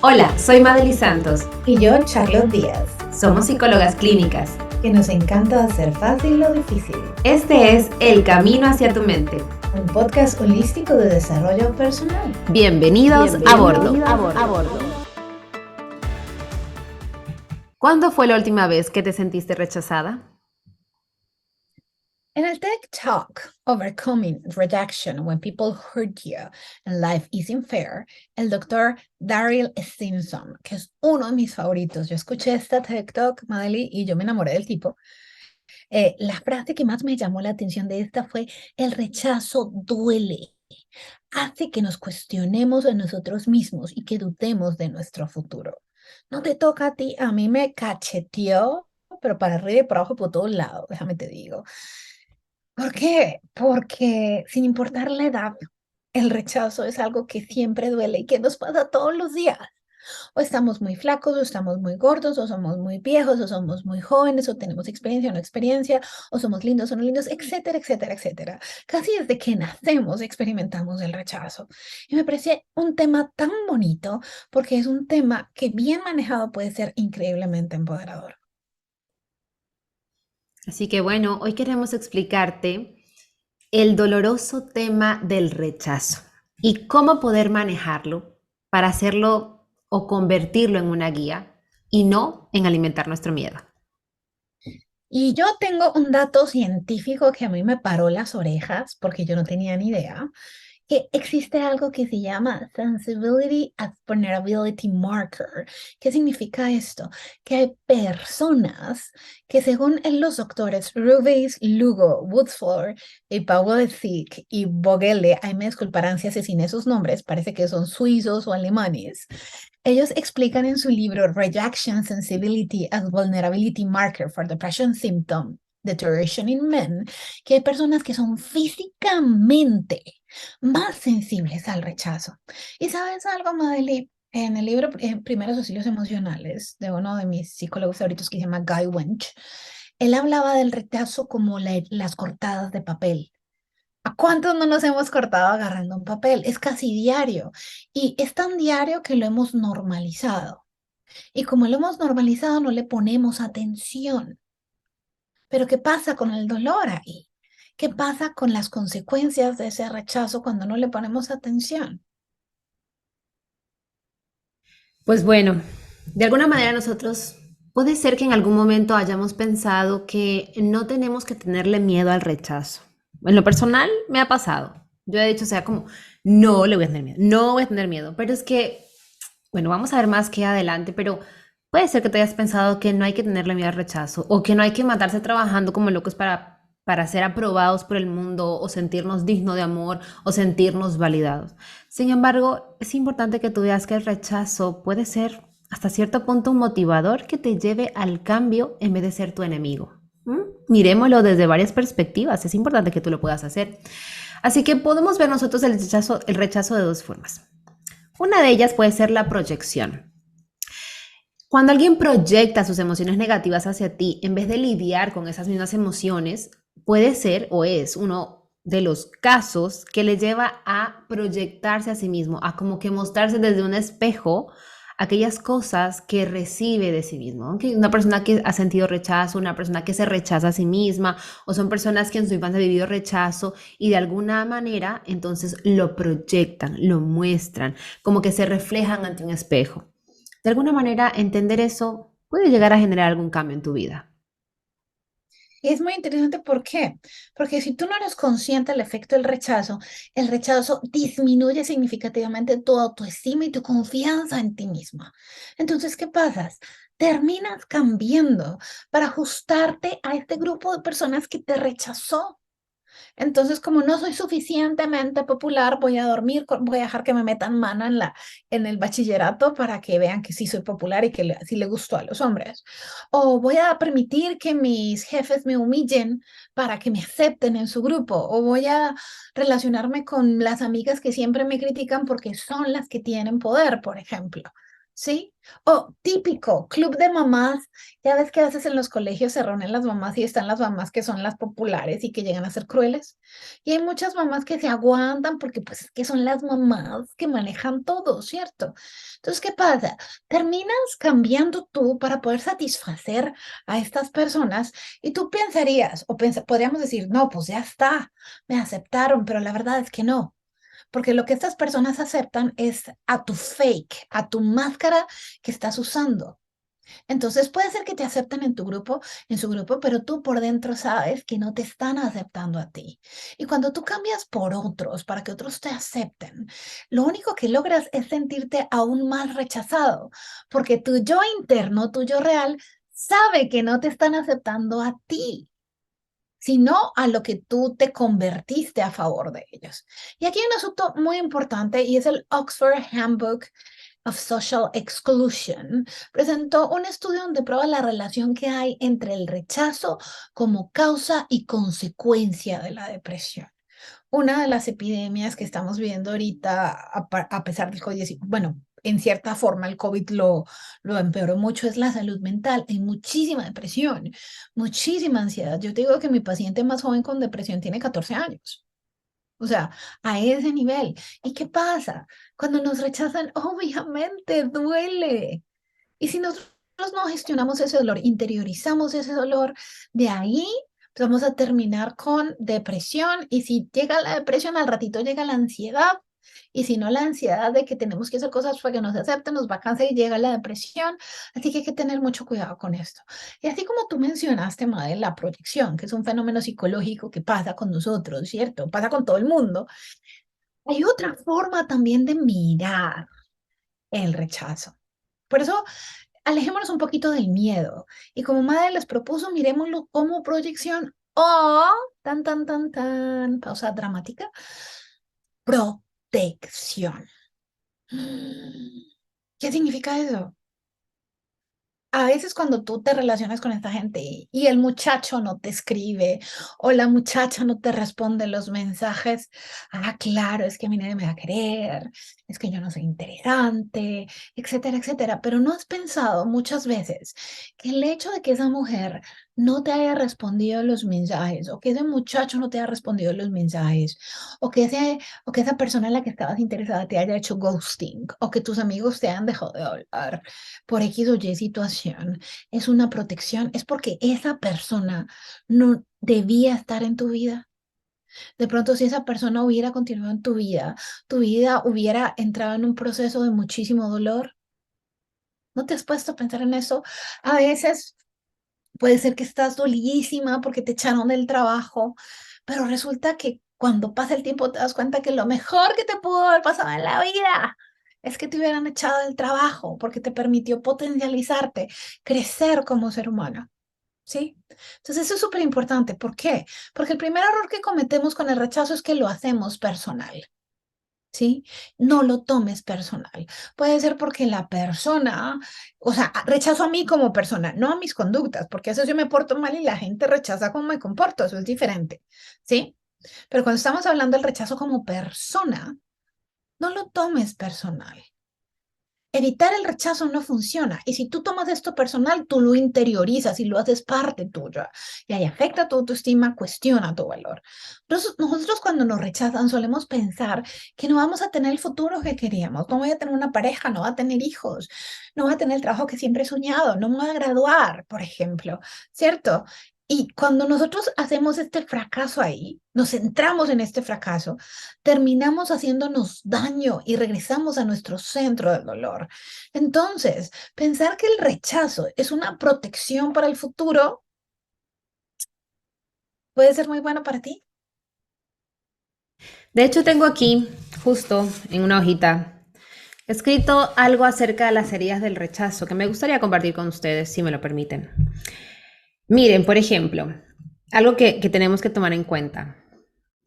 Hola, soy Madely Santos. Y yo, Charlotte Díaz. Somos psicólogas clínicas. Que nos encanta hacer fácil lo difícil. Este es El Camino hacia tu Mente. Un podcast holístico de desarrollo personal. Bienvenidos a bordo. ¿Cuándo fue la última vez que te sentiste rechazada? En el TED Talk, Overcoming Rejection When People Hurt You and Life Isn't Fair, el doctor Daryl Stinson, que es uno de mis favoritos, yo escuché esta TED Talk, Madely, y yo me enamoré del tipo. La frase que más me llamó la atención de esta fue: el rechazo duele, hace que nos cuestionemos a nosotros mismos y que dudemos de nuestro futuro. No te toca a ti, a mí me cacheteó, pero para arriba y para abajo por todos lados, déjame te digo. ¿Por qué? Porque sin importar la edad, el rechazo es algo que siempre duele y que nos pasa todos los días. O estamos muy flacos, o estamos muy gordos, o somos muy viejos, o somos muy jóvenes, o tenemos experiencia o no experiencia, o somos lindos o no lindos, etcétera, etcétera, etcétera. Casi desde que nacemos experimentamos el rechazo. Y me parece un tema tan bonito porque es un tema que bien manejado puede ser increíblemente empoderador. Así que bueno, hoy queremos explicarte el doloroso tema del rechazo y cómo poder manejarlo para hacerlo o convertirlo en una guía y no en alimentar nuestro miedo. Y yo tengo un dato científico que a mí me paró las orejas porque yo no tenía ni idea, que existe algo que se llama Sensibility as Vulnerability Marker. ¿Qué significa esto? Que hay personas que, según los doctores Rubies, Lugo, Woodsford y Pawelczyk y Vogele, ahí me disculparán si asesiné sus nombres, parece que son suizos o alemanes, ellos explican en su libro Rejection Sensibility as Vulnerability Marker for Depression Symptom Deterioration in Men, que hay personas que son físicamente más sensibles al rechazo. ¿Y sabes algo, Madely? En el libro Primeros Auxilios Emocionales de uno de mis psicólogos favoritos que se llama Guy Winch, él hablaba del rechazo como las cortadas de papel. ¿A cuántos no nos hemos cortado agarrando un papel? Es casi diario. Y es tan diario que lo hemos normalizado. Y como lo hemos normalizado, no le ponemos atención. Pero ¿qué pasa con el dolor ahí? ¿Qué pasa con las consecuencias de ese rechazo cuando no le ponemos atención? Pues bueno, de alguna manera nosotros puede ser que en algún momento hayamos pensado que no tenemos que tenerle miedo al rechazo. En lo personal me ha pasado. Yo he dicho, o sea, como, no le voy a tener miedo, no voy a tener miedo, pero es que, bueno, vamos a ver más que adelante, pero puede ser que te hayas pensado que no hay que tenerle miedo al rechazo o que no hay que matarse trabajando como locos para ser aprobados por el mundo o sentirnos dignos de amor o sentirnos validados. Sin embargo, es importante que tú veas que el rechazo puede ser hasta cierto punto un motivador que te lleve al cambio en vez de ser tu enemigo. Miremoslo desde varias perspectivas, es importante que tú lo puedas hacer. Así que podemos ver nosotros el rechazo de dos formas. Una de ellas puede ser la proyección. Cuando alguien proyecta sus emociones negativas hacia ti, en vez de lidiar con esas mismas emociones, puede ser o es uno de los casos que le lleva a proyectarse a sí mismo, a como que mostrarse desde un espejo aquellas cosas que recibe de sí mismo. ¿No? Una persona que ha sentido rechazo, una persona que se rechaza a sí misma, o son personas que en su infancia han vivido rechazo y de alguna manera entonces lo proyectan, lo muestran, como que se reflejan ante un espejo. De alguna manera, entender eso puede llegar a generar algún cambio en tu vida. Y es muy interesante, ¿por qué? Porque si tú no eres consciente del efecto del rechazo, el rechazo disminuye significativamente tu autoestima y tu confianza en ti misma. Entonces, ¿qué pasa? Terminas cambiando para ajustarte a este grupo de personas que te rechazó. Entonces, como no soy suficientemente popular, voy a dormir, voy a dejar que me metan mano en el bachillerato para que vean que sí soy popular y que sí le gustó a los hombres. O voy a permitir que mis jefes me humillen para que me acepten en su grupo. O voy a relacionarme con las amigas que siempre me critican porque son las que tienen poder, por ejemplo. ¿sí? O típico, club de mamás. Ya ves que a veces en los colegios se reúnen las mamás y están las mamás que son las populares y que llegan a ser crueles. Y hay muchas mamás que se aguantan porque pues es que son las mamás que manejan todo, ¿cierto? Entonces, ¿qué pasa? Terminas cambiando tú para poder satisfacer a estas personas y tú pensarías, o podríamos decir, no, pues ya está, me aceptaron, pero la verdad es que no. Porque lo que estas personas aceptan es a tu fake, a tu máscara que estás usando. Entonces puede ser que te acepten en tu grupo, en su grupo, pero tú por dentro sabes que no te están aceptando a ti. Y cuando tú cambias por otros para que otros te acepten, lo único que logras es sentirte aún más rechazado, porque tu yo interno, tu yo real, sabe que no te están aceptando a ti, sino a lo que tú te convertiste a favor de ellos. Y aquí hay un asunto muy importante y es el Oxford Handbook of Social Exclusion. Presentó un estudio donde prueba la relación que hay entre el rechazo como causa y consecuencia de la depresión. Una de las epidemias que estamos viendo ahorita, a pesar del COVID-19, bueno, en cierta forma el COVID lo empeoró mucho, es la salud mental. Hay muchísima depresión, muchísima ansiedad. Yo te digo que mi paciente más joven con depresión tiene 14 años. O sea, a ese nivel. ¿Y qué pasa? Cuando nos rechazan, obviamente duele. Y si nosotros no gestionamos ese dolor, interiorizamos ese dolor, de ahí pues, vamos a terminar con depresión. Y si llega la depresión, al ratito llega la ansiedad. Y si no, la ansiedad de que tenemos que hacer cosas para que nos acepten, nos va a cansar y llega la depresión. Así que hay que tener mucho cuidado con esto. Y así como tú mencionaste, Madre, la proyección, que es un fenómeno psicológico que pasa con nosotros, ¿cierto? Pasa con todo el mundo. Hay otra forma también de mirar el rechazo. Por eso alejémonos un poquito del miedo. Y como madre les propuso, miremoslo como proyección o, pausa dramática, protección. ¿Qué significa eso? A veces cuando tú te relacionas con esta gente y el muchacho no te escribe o la muchacha no te responde los mensajes, claro, es que a mí nadie me va a querer, es que yo no soy interesante, etcétera, etcétera. Pero no has pensado muchas veces que el hecho de que esa mujer no te haya respondido los mensajes o que ese muchacho no te haya respondido los mensajes o que esa persona en la que estabas interesada te haya hecho ghosting o que tus amigos te hayan dejado de hablar por X o Y situación, es una protección, es porque esa persona no debía estar en tu vida. De pronto, si esa persona hubiera continuado en tu vida hubiera entrado en un proceso de muchísimo dolor. ¿No te has puesto a pensar en eso? A veces puede ser que estás dolidísima porque te echaron del trabajo, pero resulta que cuando pasa el tiempo te das cuenta que lo mejor que te pudo haber pasado en la vida es que te hubieran echado del trabajo porque te permitió potencializarte, crecer como ser humano. ¿Sí? Entonces eso es súper importante. ¿Por qué? Porque el primer error que cometemos con el rechazo es que lo hacemos personal. ¿Sí? No lo tomes personal. Puede ser porque la persona, o sea, rechazo a mí como persona, no a mis conductas, porque eso yo me porto mal y la gente rechaza cómo me comporto, eso es diferente, ¿sí? Pero cuando estamos hablando del rechazo como persona, no lo tomes personal. Evitar el rechazo no funciona. Y si tú tomas esto personal, tú lo interiorizas y lo haces parte tuya. Y ahí afecta tu autoestima, cuestiona tu valor. Entonces, nosotros cuando nos rechazan solemos pensar que no vamos a tener el futuro que queríamos. No voy a tener una pareja, no voy a tener hijos, no voy a tener el trabajo que siempre he soñado, no me voy a graduar, por ejemplo. ¿Cierto? Y cuando nosotros hacemos este fracaso ahí, nos centramos en este fracaso, terminamos haciéndonos daño y regresamos a nuestro centro del dolor. Entonces, pensar que el rechazo es una protección para el futuro puede ser muy bueno para ti. De hecho, tengo aquí, justo en una hojita, escrito algo acerca de las heridas del rechazo que me gustaría compartir con ustedes, si me lo permiten. Miren, por ejemplo, algo que tenemos que tomar en cuenta,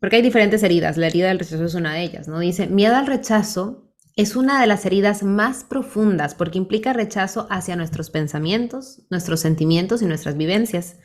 porque hay diferentes heridas, la herida del rechazo es una de ellas, ¿no? Dice, miedo al rechazo es una de las heridas más profundas porque implica rechazo hacia nuestros pensamientos, nuestros sentimientos y nuestras vivencias.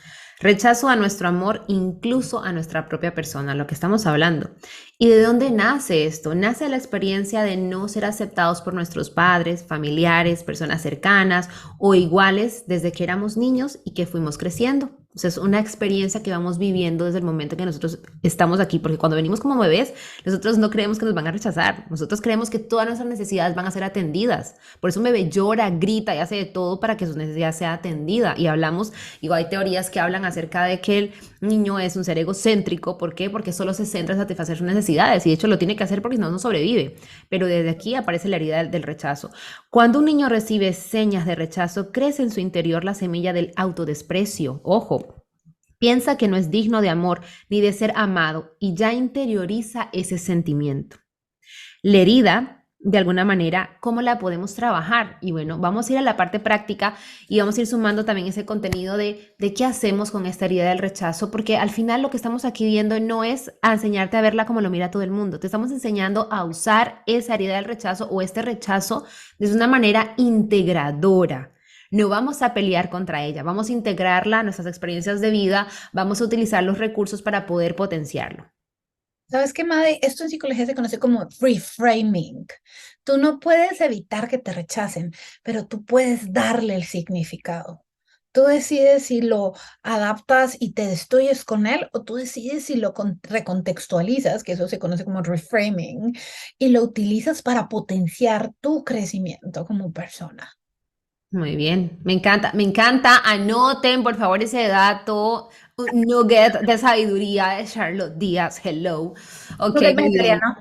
Rechazo a nuestro amor, incluso a nuestra propia persona, lo que estamos hablando. ¿Y de dónde nace esto? Nace la experiencia de no ser aceptados por nuestros padres, familiares, personas cercanas o iguales desde que éramos niños y que fuimos creciendo. O sea, es una experiencia que vamos viviendo desde el momento que nosotros estamos aquí, porque cuando venimos como bebés, nosotros no creemos que nos van a rechazar, nosotros creemos que todas nuestras necesidades van a ser atendidas. Por eso un bebé llora, grita y hace de todo para que sus necesidades sea atendida. Y hablamos, digo, hay teorías que hablan acerca de que el niño es un ser egocéntrico. ¿Por qué? Porque solo se centra en satisfacer sus necesidades y de hecho lo tiene que hacer porque si no, no sobrevive. Pero desde aquí aparece la herida del rechazo. Cuando un niño recibe señas de rechazo, crece en su interior la semilla del autodesprecio. Ojo, piensa que no es digno de amor ni de ser amado y ya interioriza ese sentimiento. La herida, de alguna manera, ¿cómo la podemos trabajar? Y bueno, vamos a ir a la parte práctica y vamos a ir sumando también ese contenido de qué hacemos con esta herida del rechazo, porque al final lo que estamos aquí viendo no es a enseñarte a verla como lo mira todo el mundo, te estamos enseñando a usar esa herida del rechazo o este rechazo de una manera integradora. No vamos a pelear contra ella, vamos a integrarla a nuestras experiencias de vida, vamos a utilizar los recursos para poder potenciarlo. ¿Sabes qué, Made? Esto en psicología se conoce como reframing. Tú no puedes evitar que te rechacen, pero tú puedes darle el significado. Tú decides si lo adaptas y te destruyes con él, o tú decides si lo recontextualizas, que eso se conoce como reframing, y lo utilizas para potenciar tu crecimiento como persona. Muy bien, me encanta, me encanta. Anoten, por favor, ese dato, un nugget de sabiduría de Charlotte Díaz. Hello. Ok, Lo que es muy bien. vegetariano.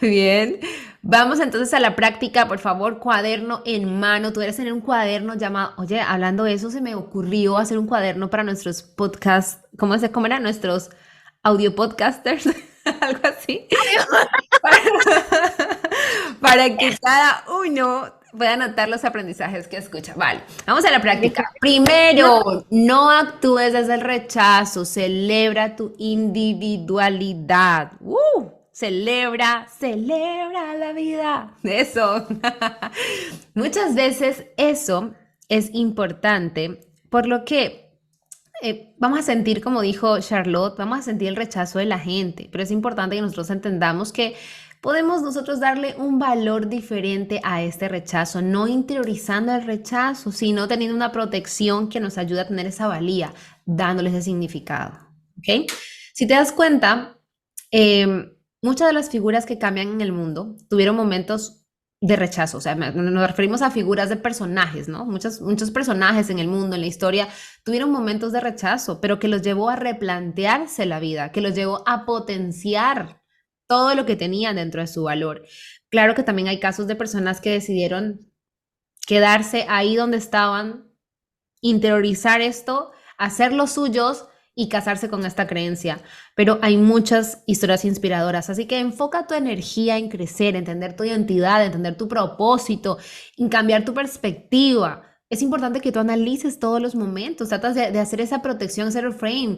Bien. Vamos entonces a la práctica, por favor, cuaderno en mano. Tú debes tener un cuaderno llamado, oye, hablando de eso, se me ocurrió hacer un cuaderno para nuestros podcasts, ¿cómo era? Nuestros audio podcasters, algo así. Para que cada uno pueda anotar los aprendizajes que escucha. Vale, vamos a la práctica. Primero, no actúes desde el rechazo, celebra tu individualidad. Celebra la vida. Eso. Muchas veces eso es importante, por lo que vamos a sentir, como dijo Charlotte, vamos a sentir el rechazo de la gente, pero es importante que nosotros entendamos que podemos nosotros darle un valor diferente a este rechazo, no interiorizando el rechazo, sino teniendo una protección que nos ayude a tener esa valía, dándole ese significado. ¿Ok? Si te das cuenta, muchas de las figuras que cambian en el mundo tuvieron momentos de rechazo, o sea, nos referimos a figuras de personajes, ¿no? Muchos personajes en el mundo, en la historia, tuvieron momentos de rechazo, pero que los llevó a replantearse la vida, que los llevó a potenciar todo lo que tenían dentro de su valor. Claro que también hay casos de personas que decidieron quedarse ahí donde estaban, interiorizar esto, hacerlo suyos y casarse con esta creencia. Pero hay muchas historias inspiradoras, así que enfoca tu energía en crecer, entender tu identidad, entender tu propósito, en cambiar tu perspectiva. Es importante que tú analices todos los momentos, tratas de hacer esa protección, ese reframe,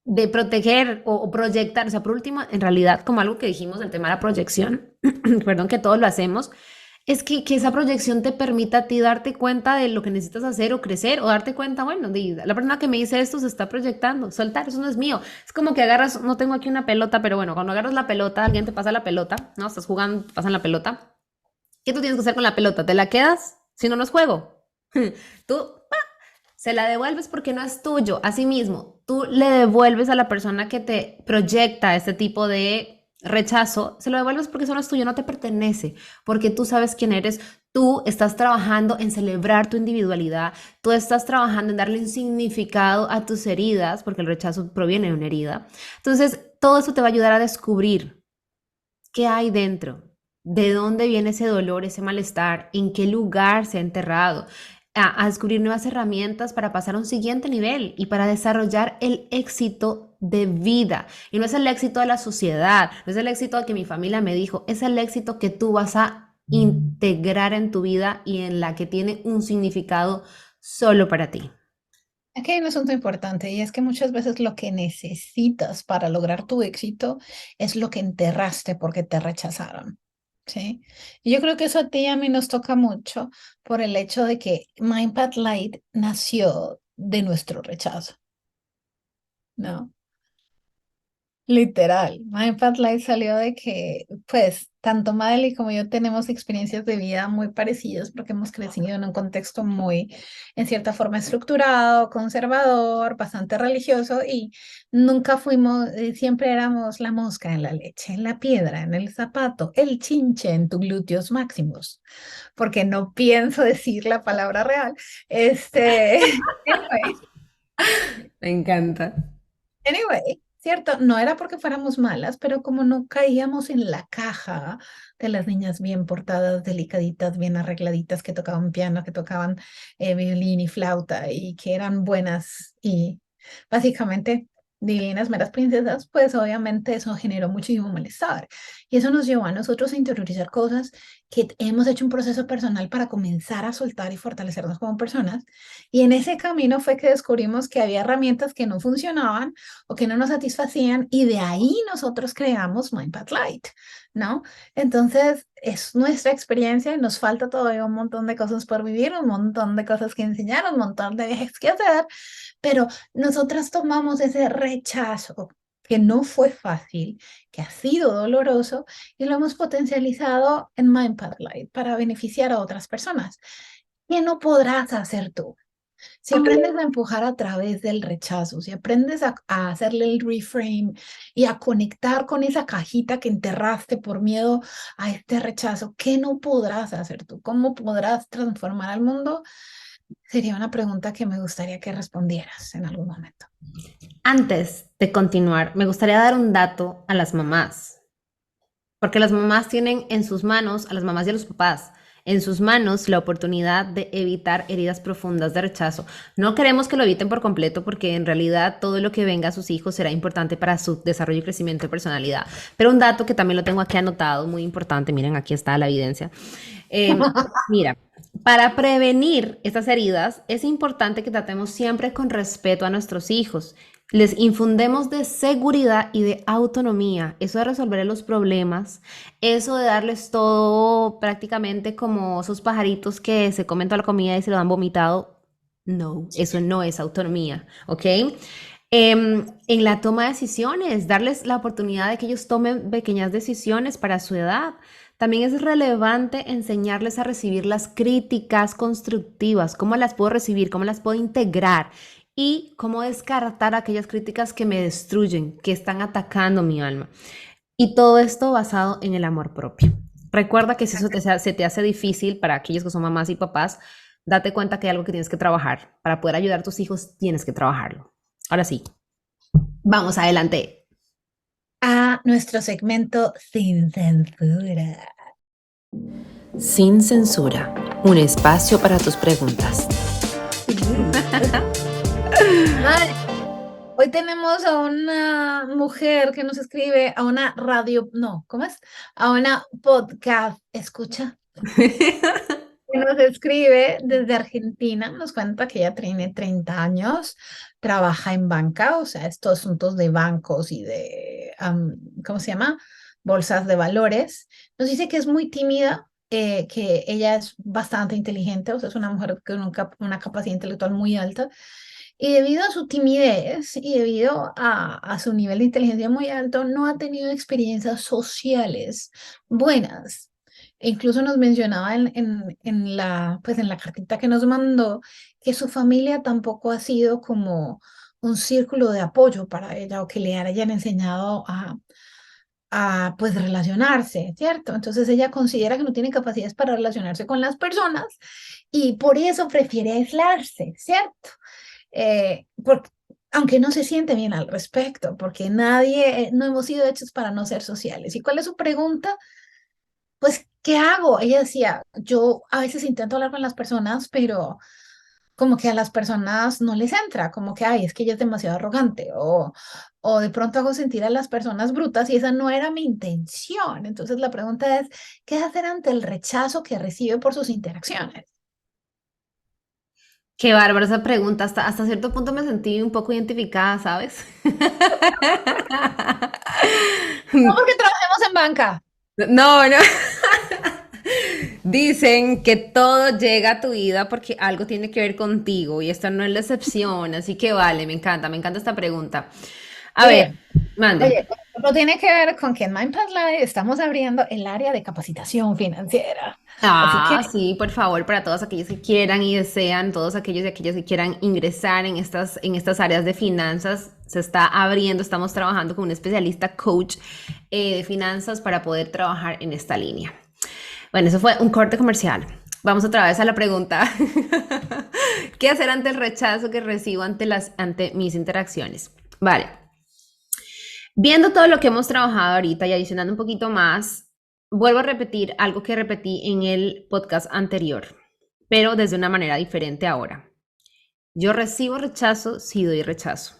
de proteger o proyectar. O sea, por último, en realidad, como algo que dijimos, el tema de la proyección, perdón, que todos lo hacemos, es que esa proyección te permita a ti darte cuenta de lo que necesitas hacer o crecer o darte cuenta, bueno, la persona que me dice esto se está proyectando, soltar, eso no es mío. Es como que agarras, no tengo aquí una pelota, pero bueno, cuando agarras la pelota, alguien te pasa la pelota, ¿no? Estás jugando, te pasan la pelota. ¿Qué tú tienes que hacer con la pelota? ¿Te la quedas? Si no, no es juego. Tú se la devuelves porque no es tuyo. Asimismo, tú le devuelves a la persona que te proyecta este tipo de rechazo, se lo devuelves porque eso no es tuyo, no te pertenece, porque tú sabes quién eres, tú estás trabajando en celebrar tu individualidad, tú estás trabajando en darle un significado a tus heridas, porque el rechazo proviene de una herida. Entonces, todo eso te va a ayudar a descubrir qué hay dentro, de dónde viene ese dolor, ese malestar, en qué lugar se ha enterrado, a descubrir nuevas herramientas para pasar a un siguiente nivel y para desarrollar el éxito de vida. Y no es el éxito de la sociedad, no es el éxito de que mi familia me dijo, es el éxito que tú vas a integrar en tu vida y en la que tiene un significado solo para ti. Aquí hay un asunto importante y es que muchas veces lo que necesitas para lograr tu éxito es lo que enterraste porque te rechazaron, ¿sí? Y yo creo que eso a ti y a mí nos toca mucho por el hecho de que MindPath Light nació de nuestro rechazo, ¿no? Literal, My Path Life salió de que, pues, tanto Madely como yo tenemos experiencias de vida muy parecidas porque hemos crecido en un contexto muy, en cierta forma, estructurado, conservador, bastante religioso y nunca fuimos, siempre éramos la mosca en la leche, en la piedra, en el zapato, el chinche en tu glúteos máximos, porque no pienso decir la palabra real. Anyway, Me encanta. cierto, no era porque fuéramos malas, pero como no caíamos en la caja de las niñas bien portadas, delicaditas, bien arregladitas, que tocaban piano, que tocaban violín y flauta y que eran buenas y básicamente divinas, meras princesas, pues obviamente eso generó muchísimo malestar. Y eso nos llevó a nosotros a interiorizar cosas que hemos hecho un proceso personal para comenzar a soltar y fortalecernos como personas. Y en ese camino fue que descubrimos que había herramientas que no funcionaban o que no nos satisfacían y de ahí nosotros creamos MindPath Light, ¿no? Entonces es nuestra experiencia y nos falta todavía un montón de cosas por vivir, un montón de cosas que enseñar, un montón de viajes que hacer, pero nosotras tomamos ese rechazo que no fue fácil, que ha sido doloroso y lo hemos potencializado en MindPath Light para beneficiar a otras personas. ¿Qué no podrás hacer tú? Si aprendes a empujar a través del rechazo, si aprendes a hacerle el reframe y a conectar con esa cajita que enterraste por miedo a este rechazo, ¿qué no podrás hacer tú? ¿Cómo podrás transformar al mundo? Sería una pregunta que me gustaría que respondieras en algún momento. Antes de continuar, me gustaría dar un dato a las mamás, porque las mamás tienen en sus manos, a las mamás y a los papás, en sus manos la oportunidad de evitar heridas profundas de rechazo. No queremos que lo eviten por completo porque en realidad todo lo que venga a sus hijos será importante para su desarrollo y crecimiento de personalidad. Pero un dato que también lo tengo aquí anotado, muy importante, miren, aquí está la evidencia. Mira, para prevenir estas heridas es importante que tratemos siempre con respeto a nuestros hijos. Les infundemos de seguridad y de autonomía, eso de resolver los problemas, eso de darles todo prácticamente como esos pajaritos que se comen toda la comida y se lo dan vomitado. No, eso no es autonomía, ¿ok? En la toma de decisiones, darles la oportunidad de que ellos tomen pequeñas decisiones para su edad. También es relevante enseñarles a recibir las críticas constructivas, cómo las puedo recibir, cómo las puedo integrar y cómo descartar aquellas críticas que me destruyen, que están atacando mi alma. Y todo esto basado en el amor propio. Recuerda que si eso se te hace difícil para aquellos que son mamás y papás, date cuenta que hay algo que tienes que trabajar. Para poder ayudar a tus hijos, tienes que trabajarlo. Ahora sí, vamos adelante. A nuestro segmento Sin Censura. Sin censura, un espacio para tus preguntas. Ay, hoy tenemos a una mujer que nos escribe, a una radio, no, ¿cómo es? A una podcast, escucha, que nos escribe desde Argentina, nos cuenta que ella tiene 30 años, trabaja en banca, o sea, estos asuntos de bancos y de, ¿cómo se llama? Bolsas de valores. Nos dice que es muy tímida, que ella es bastante inteligente, o sea, es una mujer con una capacidad intelectual muy alta. Y debido a su timidez y debido a su nivel de inteligencia muy alto, no ha tenido experiencias sociales buenas. E incluso nos mencionaba pues en la cartita que nos mandó que su familia tampoco ha sido como un círculo de apoyo para ella o que le hayan enseñado a pues relacionarse, ¿cierto? Entonces ella considera que no tiene capacidades para relacionarse con las personas y por eso prefiere aislarse, ¿cierto? Porque, aunque no se siente bien al respecto, porque nadie, no hemos sido hechos para no ser sociales. ¿Y cuál es su pregunta? Pues, ¿qué hago? Ella decía, yo a veces intento hablar con las personas, pero como que a las personas no les entra, como que, ay, es que ella es demasiado arrogante, o de pronto hago sentir a las personas brutas y esa no era mi intención. Entonces la pregunta es, ¿qué hacer ante el rechazo que recibe por sus interacciones? Qué bárbara esa pregunta. Hasta cierto punto me sentí un poco identificada, ¿sabes? No porque trabajemos en banca. No, no. Dicen que todo llega a tu vida porque algo tiene que ver contigo y esto no es la excepción, así que vale, me encanta esta pregunta. A ver, Oye, mande. oye, no tiene que ver con que en MindPath Live estamos abriendo el área de capacitación financiera. Así que Ah, sí, por favor, para todos aquellos que quieran y desean, todos aquellos y aquellas que quieran ingresar en estas áreas de finanzas, se está abriendo, estamos trabajando con un especialista coach de finanzas para poder trabajar en esta línea. Bueno, eso fue un corte comercial. Vamos otra vez a la pregunta. ¿Qué hacer ante el rechazo que recibo ante mis interacciones? Vale. Viendo todo lo que hemos trabajado ahorita y adicionando un poquito más, vuelvo a repetir algo que repetí en el podcast anterior, pero desde una manera diferente ahora. Yo recibo rechazo si doy rechazo.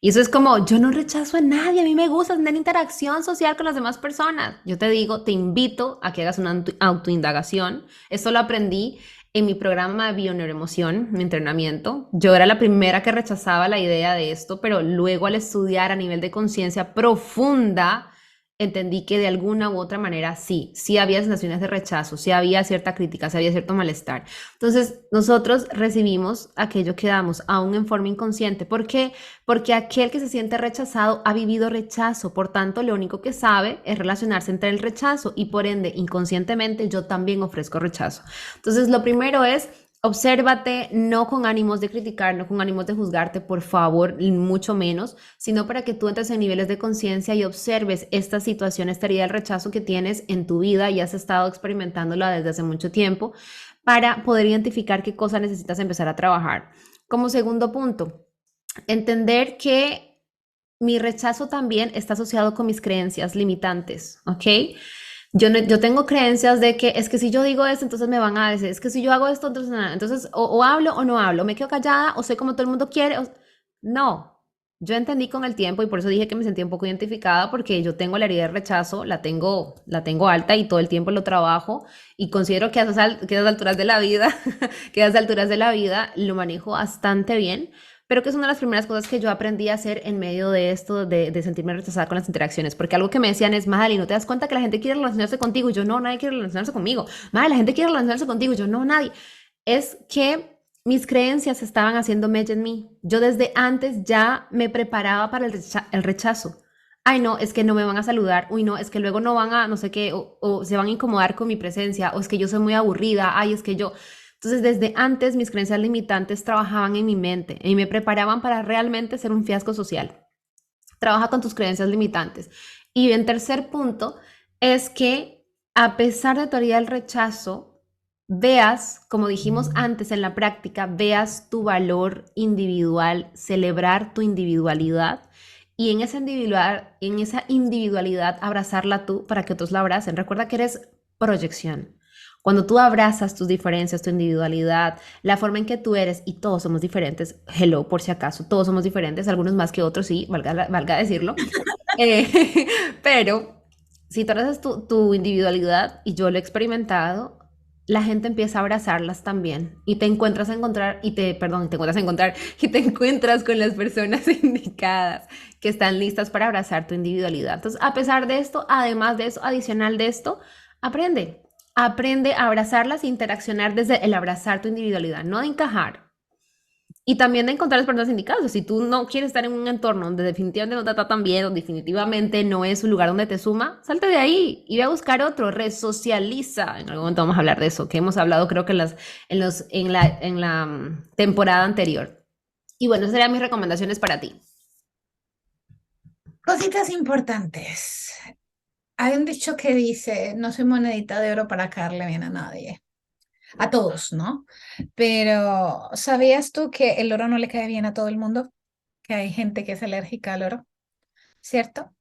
Y eso es como, yo no rechazo a nadie, a mí me gusta tener interacción social con las demás personas. Yo te digo, te invito a que hagas una autoindagación. Esto lo aprendí en mi programa de bioneuroemoción, mi entrenamiento. Yo era la primera que rechazaba la idea de esto, pero luego al estudiar a nivel de conciencia profunda, entendí que de alguna u otra manera sí había sensaciones de rechazo, sí había cierta crítica, sí había cierto malestar. Entonces, nosotros recibimos aquello que damos, aún en forma inconsciente. ¿Por qué? Porque aquel que se siente rechazado ha vivido rechazo, por tanto, lo único que sabe es relacionarse entre el rechazo y por ende, inconscientemente, yo también ofrezco rechazo. Entonces, lo primero es obsérvate, no con ánimos de criticar, no con ánimos de juzgarte, por favor, y mucho menos, sino para que tú entres en niveles de conciencia y observes esta situación, esta herida del rechazo que tienes en tu vida y has estado experimentándola desde hace mucho tiempo, para poder identificar qué cosa necesitas empezar a trabajar. Como segundo punto, entender que mi rechazo también está asociado con mis creencias limitantes, ¿ok? Yo tengo creencias de que es que si yo digo esto, entonces me van a decir, es que si yo hago esto, entonces nada. Entonces o hablo o no hablo, me quedo callada o soy como todo el mundo quiere. No, yo entendí con el tiempo y por eso dije que me sentía un poco identificada porque yo tengo la herida de rechazo, la tengo alta y todo el tiempo lo trabajo y considero que a esas alturas de la vida, que a esas alturas de la vida lo manejo bastante bien, pero que es una de las primeras cosas que yo aprendí a hacer en medio de esto, de sentirme rechazada con las interacciones, porque algo que me decían es, Madeline, ¿no te das cuenta que la gente quiere relacionarse contigo? Y yo, no, nadie quiere relacionarse conmigo. Madre, la gente quiere relacionarse contigo. Y yo, no, nadie. Es que mis creencias estaban haciendo mella en mí. Yo desde antes ya me preparaba para el rechazo. Ay, no, es que no me van a saludar. Uy, no, es que luego no van a, no sé qué, o se van a incomodar con mi presencia, o es que yo soy muy aburrida. Ay, es que yo... Entonces, desde antes mis creencias limitantes trabajaban en mi mente y me preparaban para realmente ser un fiasco social. Trabaja con tus creencias limitantes. Y en tercer punto es que a pesar de tu teoría del rechazo, veas, como dijimos antes en la práctica, veas tu valor individual, celebrar tu individualidad y en esa individualidad abrazarla tú para que otros la abracen. Recuerda que eres proyección. Cuando tú abrazas tus diferencias, tu individualidad, la forma en que tú eres, y todos somos diferentes, hello, por si acaso, todos somos diferentes, algunos más que otros, sí, valga decirlo, eh, pero si tú abrazas tu individualidad, y yo lo he experimentado, la gente empieza a abrazarlas también, y te encuentras a encontrar, perdón, te encuentras a encontrar, y te encuentras con las personas indicadas que están listas para abrazar tu individualidad. Entonces, a pesar de esto, además de eso, adicional de esto, aprende. Aprende a abrazarlas e interaccionar desde el abrazar tu individualidad, no de encajar. Y también de encontrar las personas indicadas. Si tú no quieres estar en un entorno donde definitivamente no te trata tan bien o definitivamente no es un lugar donde te suma, salte de ahí y ve a buscar otro, resocializa. En algún momento vamos a hablar de eso, que hemos hablado creo que en la temporada anterior. Y bueno, esas serían mis recomendaciones para ti. cositas importantes. Hay un dicho que dice, no soy monedita de oro para caerle bien a nadie. A todos, ¿no? Pero ¿sabías tú que el oro no le cae bien a todo el mundo? Que hay gente que es alérgica al oro, ¿cierto?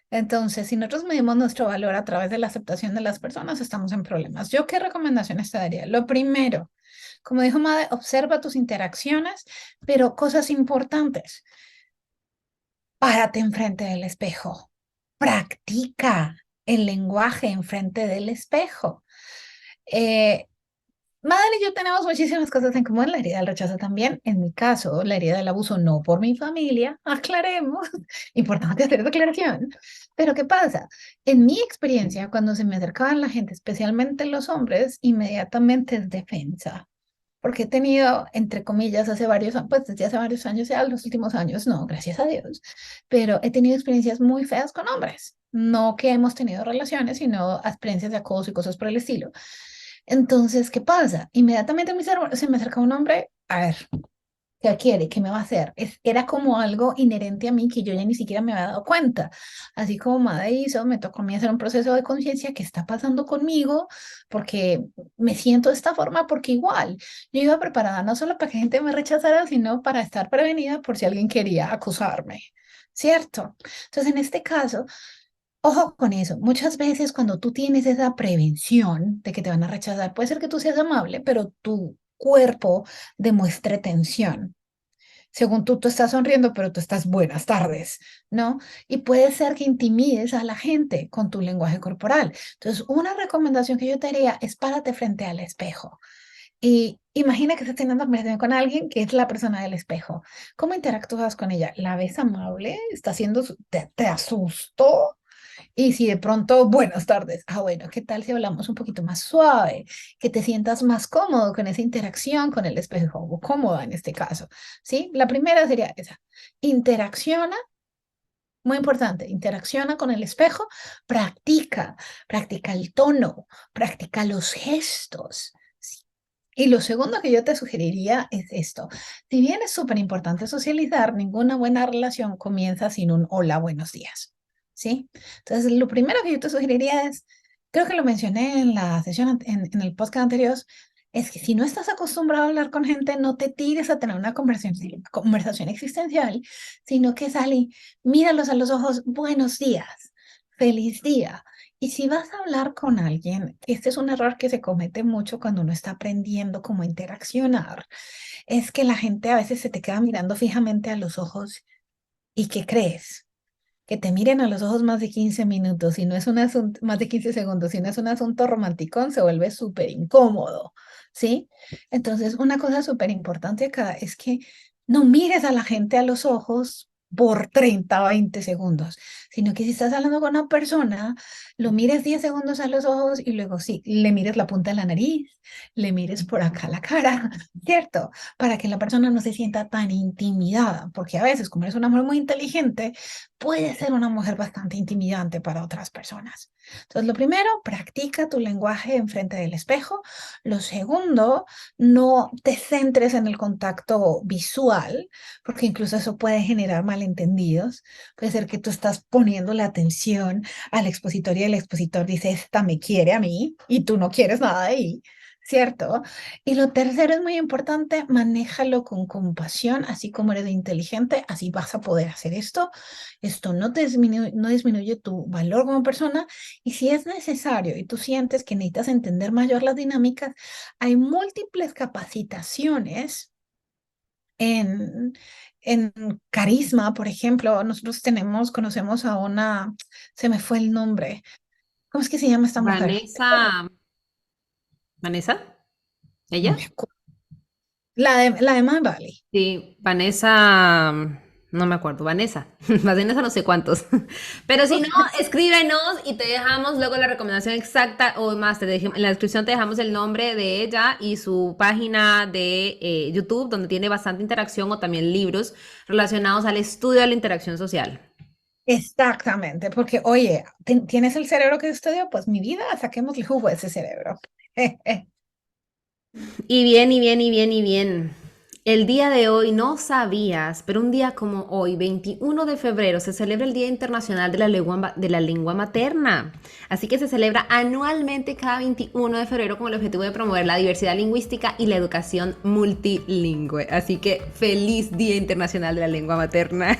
Entonces, si nosotros medimos nuestro valor a través de la aceptación de las personas, estamos en problemas. ¿Yo qué recomendaciones te daría? Lo primero, como dijo Made, observa tus interacciones, pero cosas importantes. Párate enfrente del espejo. Practica el lenguaje enfrente del espejo. Eh, Madre y yo tenemos muchísimas cosas en común, la herida del rechazo también. En mi caso, la herida del abuso no por mi familia, aclaremos, importante hacer esa aclaración. Pero ¿qué pasa? En mi experiencia, cuando se me acercaban la gente, especialmente los hombres, inmediatamente es defensa. Porque he tenido, entre comillas, hace varios años, pues desde hace varios años, ya los últimos años, no, gracias a Dios, pero he tenido experiencias muy feas con hombres. No que hemos tenido relaciones, sino experiencias de acoso y cosas por el estilo. Entonces, ¿qué pasa? Inmediatamente se me acerca un hombre, a ver, ¿qué quiere? ¿Qué me va a hacer? Era como algo inherente a mí que yo ya ni siquiera me había dado cuenta. Así como Made hizo, me tocó a mí hacer un proceso de conciencia. ¿Qué está pasando conmigo? Porque me siento de esta forma, porque igual yo iba preparada no solo para que gente me rechazara, sino para estar prevenida por si alguien quería acusarme, ¿cierto? Entonces, en este caso, ojo con eso. Muchas veces cuando tú tienes esa prevención de que te van a rechazar, puede ser que tú seas amable, pero tu cuerpo demuestre tensión. Según tú estás sonriendo, pero tú estás buenas tardes, ¿no? Y puede ser que intimides a la gente con tu lenguaje corporal. Entonces, una recomendación que yo te haría es párate frente al espejo. Y imagina que estás teniendo una conversación con alguien que es la persona del espejo. ¿Cómo interactúas con ella? ¿La ves amable? ¿Está haciendo, te asustó? Y si de pronto, buenas tardes, bueno, ¿qué tal si hablamos un poquito más suave? Que te sientas más cómodo con esa interacción con el espejo, o cómoda en este caso, ¿sí? La primera sería esa. Interacciona, muy importante, interacciona con el espejo, practica el tono, practica los gestos. ¿Sí? Y lo segundo que yo te sugeriría es esto. Si bien es súper importante socializar, ninguna buena relación comienza sin un hola, buenos días. ¿Sí? Entonces, lo primero que yo te sugeriría es, creo que lo mencioné en la sesión, en el podcast anterior, es que si no estás acostumbrado a hablar con gente, no te tires a tener una conversación existencial, sino que sal y míralos a los ojos, buenos días, feliz día. Y si vas a hablar con alguien, este es un error que se comete mucho cuando uno está aprendiendo cómo interaccionar, es que la gente a veces se te queda mirando fijamente a los ojos y ¿qué crees? Que te miren a los ojos más de 15 minutos y no es un asunto, más de 15 segundos, si no es un asunto romanticón, se vuelve súper incómodo, ¿sí? Entonces, una cosa súper importante acá es que no mires a la gente a los ojos por 30 o 20 segundos, sino que si estás hablando con una persona, lo mires 10 segundos a los ojos y luego sí, le mires la punta de la nariz, le mires por acá la cara, ¿cierto? Para que la persona no se sienta tan intimidada, porque a veces, como eres una mujer muy inteligente, puede ser una mujer bastante intimidante para otras personas. Entonces, lo primero, practica tu lenguaje enfrente del espejo. Lo segundo, no te centres en el contacto visual, porque incluso eso puede generar malentendidos. Puede ser que tú estás poniendo la atención al expositor y el expositor dice, esta me quiere a mí y tú no quieres nada de ahí. ¿Cierto? Y lo tercero es muy importante, manéjalo con compasión, así como eres inteligente, así vas a poder hacer esto. Esto no disminuye tu valor como persona y si es necesario y tú sientes que necesitas entender mayor las dinámicas, hay múltiples capacitaciones en, en carisma, por ejemplo. Nosotros conocemos a una, se me fue el nombre. ¿Cómo es que se llama esta mujer? Vanessa, ¿Vanessa? No ¿Ella? me acuerdo. La de Mind Valley. Sí, Vanessa, no me acuerdo, Vanessa, Vanessa no sé cuántos. Pero si no, escríbenos y te dejamos luego la recomendación exacta o más, en la descripción te dejamos el nombre de ella y su página de YouTube, donde tiene bastante interacción o también libros relacionados al estudio de la interacción social. Exactamente, porque oye, ¿tienes el cerebro que estudió? Pues mi vida, saquemos el jugo de ese cerebro. Y bien, y bien, y bien, y bien. El día de hoy no sabías, pero un día como hoy, 21 de febrero, se celebra el Día Internacional de la Lengua Materna. Así que se celebra anualmente cada 21 de febrero con el objetivo de promover la diversidad lingüística y la educación multilingüe. Así que feliz Día Internacional de la Lengua Materna.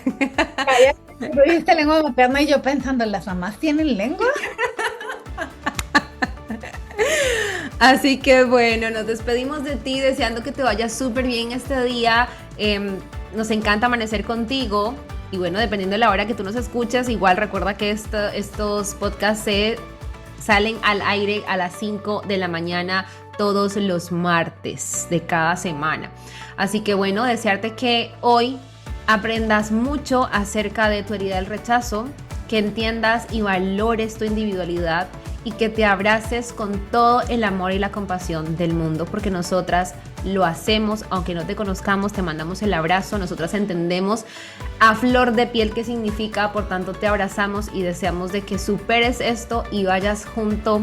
Calla, tú dijiste lengua materna y yo pensando, ¿las mamás tienen lengua? Así que bueno, nos despedimos de ti deseando que te vaya súper bien este día. Nos encanta amanecer contigo. Y bueno, dependiendo de la hora que tú nos escuchas, igual recuerda que estos podcasts se Salen al aire a las 5 de la mañana todos los martes de cada semana. Así que bueno, desearte que hoy aprendas mucho acerca de tu herida del rechazo, que entiendas y valores tu individualidad y que te abraces con todo el amor y la compasión del mundo, porque nosotras lo hacemos, aunque no te conozcamos, te mandamos el abrazo, nosotras entendemos a flor de piel qué significa, por tanto te abrazamos y deseamos de que superes esto y vayas junto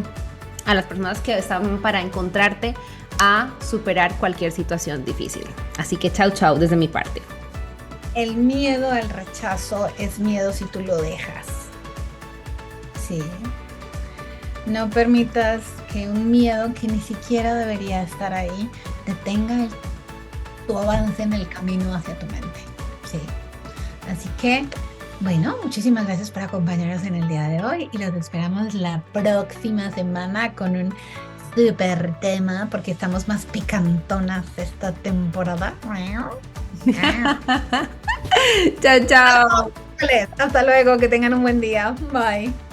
a las personas que están para encontrarte a superar cualquier situación difícil. Así que chau chau desde mi parte. El miedo al rechazo es miedo si tú lo dejas. Sí. No permitas que un miedo que ni siquiera debería estar ahí detenga tu avance en el camino hacia tu mente. Sí. Así que, bueno, muchísimas gracias por acompañarnos en el día de hoy y los esperamos la próxima semana con un súper tema porque estamos más picantonas esta temporada. Chao, chao. Hasta luego, que tengan un buen día. Bye.